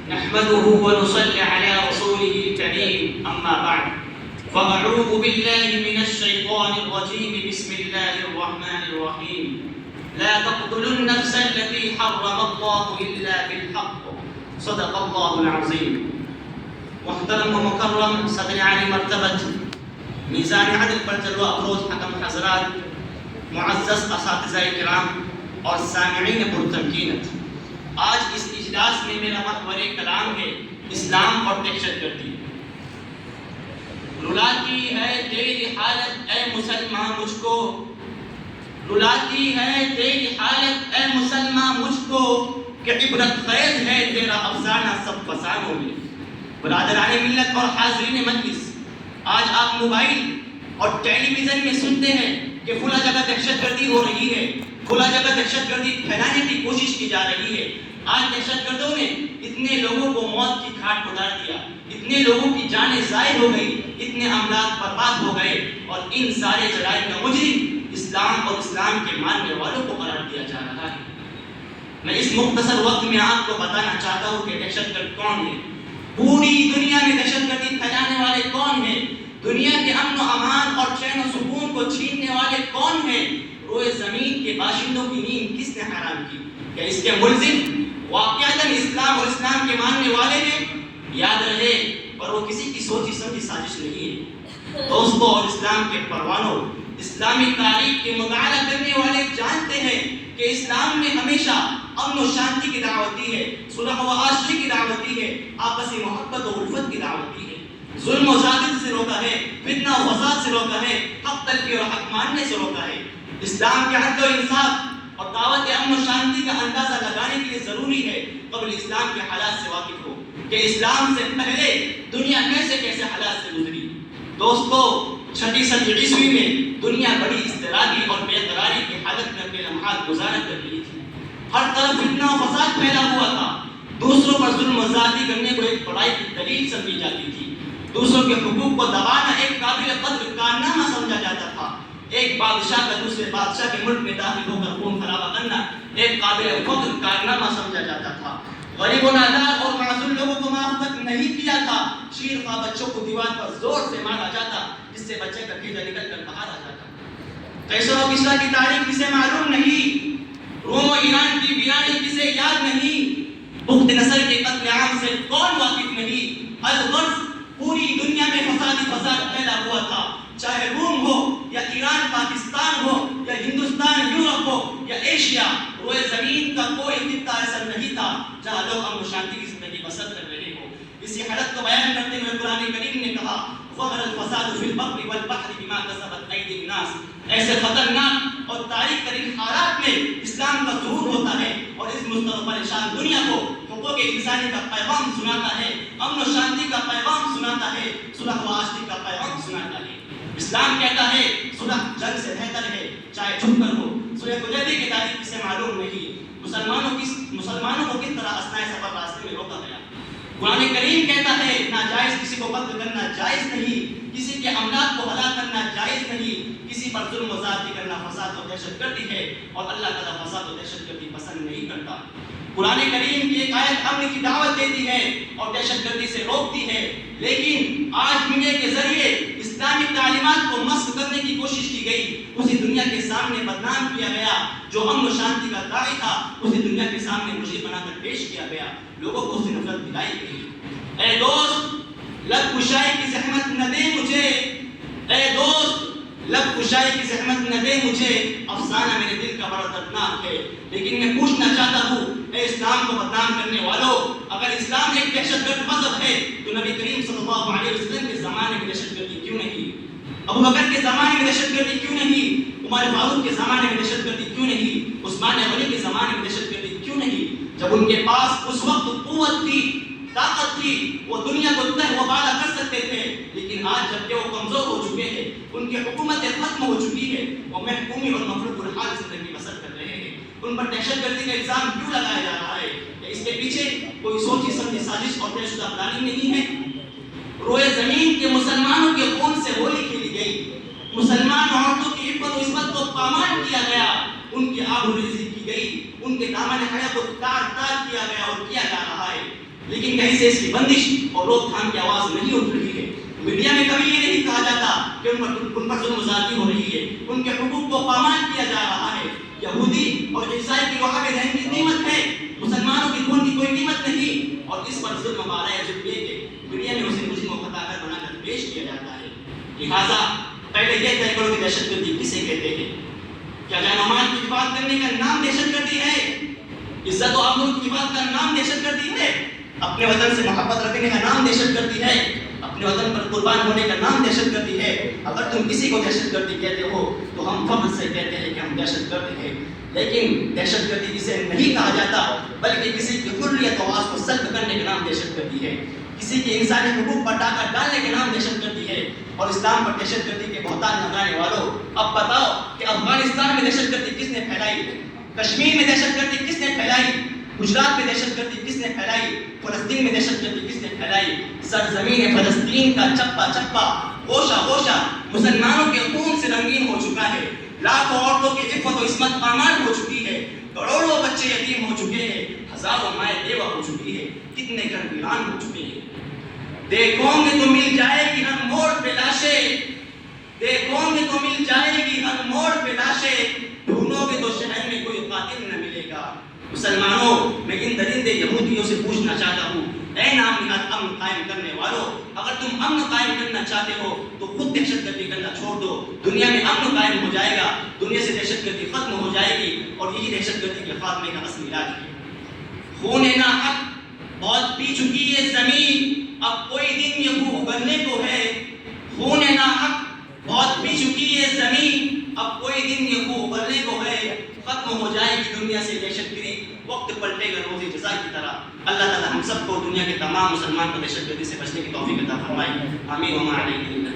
نحمده ونصلي على رسوله الكريم أما بعد فأعوذ بالله من الشيطان الرجيم بسم الله الرحمن الرحيم لا تقتلوا النفس التي حرم الله إلا بالحق صدق الله العظيم محترم و مکرم صدر عالی مرتبت میزان عدل پر جلوہ افروز حکم حضرات معزز اساتذہ کرام اور سامعین پرتمکینت، آج اس اجلاس میں میرا محور کلام ہے اسلام اور دہشت گردی۔ رلاتی ہے تیری حالت اے مسلمان مجھ کو، رلاتی ہے تیری حالت اے مسلمان مجھ کو، کہ عبرت خیز ہے تیرا افسانہ سب فسانوں میں۔ برادران ملت اور حاضرین مجلس، آج آپ موبائل اور ٹیلی ویژن میں سنتے ہیں کہ فلاں جگہ دہشت گردی ہو رہی ہے، فلاں جگہ دہشت گردی پھیلانے کی کوشش کی جا رہی ہے۔ آج دہشت گردوں نے اتنے لوگوں کو موت کی گھاٹ اتار دیا، اتنے لوگوں کی جانیں ضائع ہو گئی، اتنے املاک برباد ہو گئے، اور ان سارے جرائم کا مجرم اسلام اور اسلام کے ماننے والوں کو قرار دیا جا رہا ہے۔ میں اس مختصر وقت میں آپ کو بتانا چاہتا ہوں کہ دہشت گرد کون ہے، پوری دنیا میں دہشت گردی پھیلانے والے کون ہیں، دنیا کے امن و امان اور چین و سکون کو چھیننے والے کون ہیں، روئے زمین کے باشندوں کی نیند کس نے حرام کی؟ کیا اس کے ملزم واقعتاً اسلام اور اسلام کے ماننے والے ہیں؟ یاد رہے، پر وہ کسی کی سوچی سمجھی سازش نہیں ہے۔ دوستوں اور اسلام کے پروانوں، اسلامی تاریخ کے مطالعہ کرنے والے جانتے ہیں کہ اسلام میں ہمیشہ امن و شانتی کی دعوت دی ہے، صلح و آشتی کی دعوت دی ہے، آپسی محبت و الفت کی دعوت دی ہے، ظلم و زیادتی سے روکا ہے، فتنہ و فساد سے روکا ہے، حق تلفی اور حق ماننے سے روکا ہے۔ اسلام کے عدل و انصاف اور دعوت امن و شانتی کا اندازہ لگانے کے لیے ضروری ہے قبل اسلام کے حالات سے واقف ہو کہ اسلام سے پہلے دنیا کیسے کیسے حالات سے گزری۔ دوستو، 6 صدی عیسوی میں دنیا بڑی اضطرابی اور بے قراری کی حالت میں اپنے لمحات گزارا کر رہی تھی۔ ہر طرف فتنہ و فساد پھیلا ہوا تھا، دوسروں پر ظلم و زیادتی کرنے کو ایک بڑائی کی دلیل سمجھی جاتی تھی، دوسروں کے حقوق کو دبانا ایک قابل قدر کارنامہ سمجھا جاتا تھا، ایک بادشاہ کا دوسرے بادشاہ کے ملک میں داخل ہو کر خون خرابہ کرنا ایک قابل فخر کارنامہ سمجھا جاتا تھا، غریب و نادار اور معذور لوگوں کو معاف تک نہیں کیا تھا، شیر خواه بچوں کو دیوار پر زور سے مارا جاتا جس سے بچے کا بھیجا نکل کر باہر آ جاتا۔ قیصر و کسریٰ کی تاریخ کسے معلوم نہیں، روم و ایران کی ویرانی کسے یاد نہیں، بخت نصر کے قتل عام سے کون واقف نہیں۔ الغرض پوری دنیا میں فسادی فساد پھیلا ہوا تھا، چاہے روم ہو یا ایران پاکستان ہو یا ہندوستان یورپ ہو یا ایشیا، روئے زمین کا کوئی خطہ ایسا نہیں تھا جہاں لوگ امن و شانتی کی زندگی بسر کر رہے ہو۔ اسی حالت کو بیان کرتے ہوئے قرآن کریم نے کہا ظہر الفساد فی البر والبحر بما کسبت ایدی الناس۔ ایسے خطرناک اور تاریخ ترین حالات میں اسلام کا ظہور ہوتا ہے اور اس مضطرب پریشان دنیا کو حقوق انسانی کا پیغام سناتا ہے، امن و شانتی کا پیغام سناتا ہے، صلح و آشتی کا پیغام سناتا ہے۔ اسلام کہتا ہے صلح جنگ سے بہتر ہے، چاہے چھپ کر ہو۔ سورہ حجرات کی تاریخ کسے معلوم نہیں، مسلمانوں کو کس طرح اثناء سفر راستے میں روکا گیا۔ قرآن کریم کہتا ہے ناجائز کسی کو قتل کرنا جائز نہیں، کسی کے املاک کو ہلاک کرنا جائز نہیں، کسی پر ظلم و زیادتی کرنا فساد و دہشت گردی ہے، اور اللہ تعالیٰ فساد و دہشت گردی پسند نہیں کرتا۔ قرآن کریم کی ایک آیت امن کی دعوت دیتی ہے اور دہشت گردی سے روکتی ہے، لیکن آج میڈیا کے ذریعے اسلامی تعلیمات کو مسخ کرنے کی کوشش کی گئی، اسی دنیا کے سامنے بدنام کیا گیا، جو امن و شانتی کا داعی تھا اسی دنیا کے سامنے مجرم بنا کر پیش کیا گیا، لوگوں کو اس سے نفرت دلائی گئی۔ اے دوست، لب کشائی کی زحمت نہ دے مجھے، اے دوست لب کشائی کی زحمت نہ دے مجھے، افسانہ میرے دل کا بڑا دردناک ہے، لیکن میں پوچھنا چاہتا ہوں اے اسلام کو بدنام کرنے والوں، اگر اسلام ایک دہشت گرد مذہب ہے تو نبی کریم صلی اللہ علیہ وسلم کے زمانے میں دہشت گردی کیوں نہیں، ابو بکر کے زمانے میں دہشت گردی کیوں نہیں، عمر فاروق کے زمانے میں دہشت گردی کیوں نہیں، عثمان غنی کے زمانے میں دہشت گردی کیوں نہیں؟ جب ان کے پاس اس وقت قوت تھی، طاقت تھی، وہ دنیا کو تہ و بالا کر سکتے تھے، لیکن آج جب کہ وہ کمزور ہو چکے ہیں، ان کی حکومتیں ختم ہو چکی ہے، وہ محکومی اور مفروض الحال زندگی بسر کر رہے ہیں، ان پر دہشت گردی کا الزام کیوں لگایا جا رہا ہے؟ اس کے پیچھے کوئی سوچی سمجھی سازش اور طے شدہ پلاننگ نہیں ہے؟ روئے زمین کے مسلمانوں کے خون سے ہولی کھیلی گئی، مسلمان عورتوں کی عفت و عصمت کو پامال کیا گیا، ان کی آبروریزی کی گئی، ان کے دامن حیا کو تار تار کیا گیا اور کیا جا رہا ہے۔ لیکن کہیں سے اس کی بندش اور روک تھام کی آواز نہیں اٹھ رہی ہے۔ میڈیا میں کبھی یہ نہیں کہا جاتا کہ ان پر ظلم زیادتی ہو رہی ہے، ان کے حقوق کو پامال کیا جا رہا ہے۔ یہودی اور عیسائی کی وہاں میں رہن کی قیمت ہے، مسلمانوں کی خون کی کوئی قیمت نہیں، اور اس پر ظلم مارا ہے جب یہ کہ میڈیا میں اسے مجرم و خطا کار بنا کر پیش کیا جاتا ہے۔ لہٰذا پہلے یہ طے کرو کہ دہشت گردی کسے کہتے ہیں۔ کیا جان و مال کی حفاظت کرنے کا نام دہشت گردی ہے؟ عزت و آبرو کی حفاظت کا نام دہشت گردی ہے؟ اپنے وطن سے محبت رکھنے کا نام دہشت گردی ہے؟ اپنے وطن پر قربان ہونے کا نام دہشت گردی ہے؟ اگر تم کسی کو دہشت گردی کہتے ہو تو ہم فخر سے کہتے ہیں کہ ہم دہشت گرد ہیں، لیکن دہشت گردی اسے نہیں کہا جاتا، بلکہ کسی کی حریت و آواز کو سلب کرنے کا نام دہشت گردی ہے، کسی کے انسانی حقوق پر ڈاکہ ڈالنے کا نام دہشت گردی ہے۔ اور اسلام پر دہشت گردی کے بہتان لگانے والوں، اب بتاؤ کہ افغانستان میں دہشت گردی کس نے پھیلائی؟ کشمیر میں دہشت گردی کس نے پھیلائی؟ گجرات میں دہشت گردی کس نے پھیلائی؟ فلسطین میں دہشت گردی کس نے پھیلائی؟ سرزمین فلسطین کا چپا چپا، گوشہ گوشہ مسلمانوں کے خون سے رنگین ہو چکا ہے، لاکھوں عورتوں کی عفت و عصمت پامال ہو چکی ہے، کروڑوں بچے یتیم ہو چکے ہیں، ہزاروں مائیں بیوہ ہو چکی ہے، کتنے گھر ویران ہو چکے ہیں۔ دیکھو گے تو مل جائے گی ہر موڑ پہ لاشیں، دیکھو گے تو مل جائے گی ہر موڑ پہ لاشیں، ڈھونڈو گے تو شہر میں کوئی قاتل نہ ملے گا۔ مسلمانوں، میں ان درندے یہودیوں سے پوچھنا چاہتا ہوں، اے نام نہاد امن قائم کرنے والوں، اگر تم امن قائم کرنا چاہتے ہو تو خود دہشت گردی کرنا چھوڑ دو، دنیا میں امن قائم ہو جائے گا، دنیا سے دہشت گردی ختم ہو جائے گی، اور یہی دہشت گردی کے خاتمے کا اصل علاج ہے۔ خون ناحق بہت پی چکی ہے زمین، اب کوئی دن یہ خون ابلنے کو ہے۔ خون ناحق بہت پی چکی ہے زمین، اب کوئی دن یہ خون ابلنے کو ہے، ختم ہو جائے گی دنیا سے دہشت گردی، وقت پلٹے گا روز جزا کی طرح۔ اللہ تعالی ہم سب کو دنیا کے تمام مسلمان کو دہشت گردی سے بچنے کی توفیق عطا فرمائے، آمین۔ وما علینا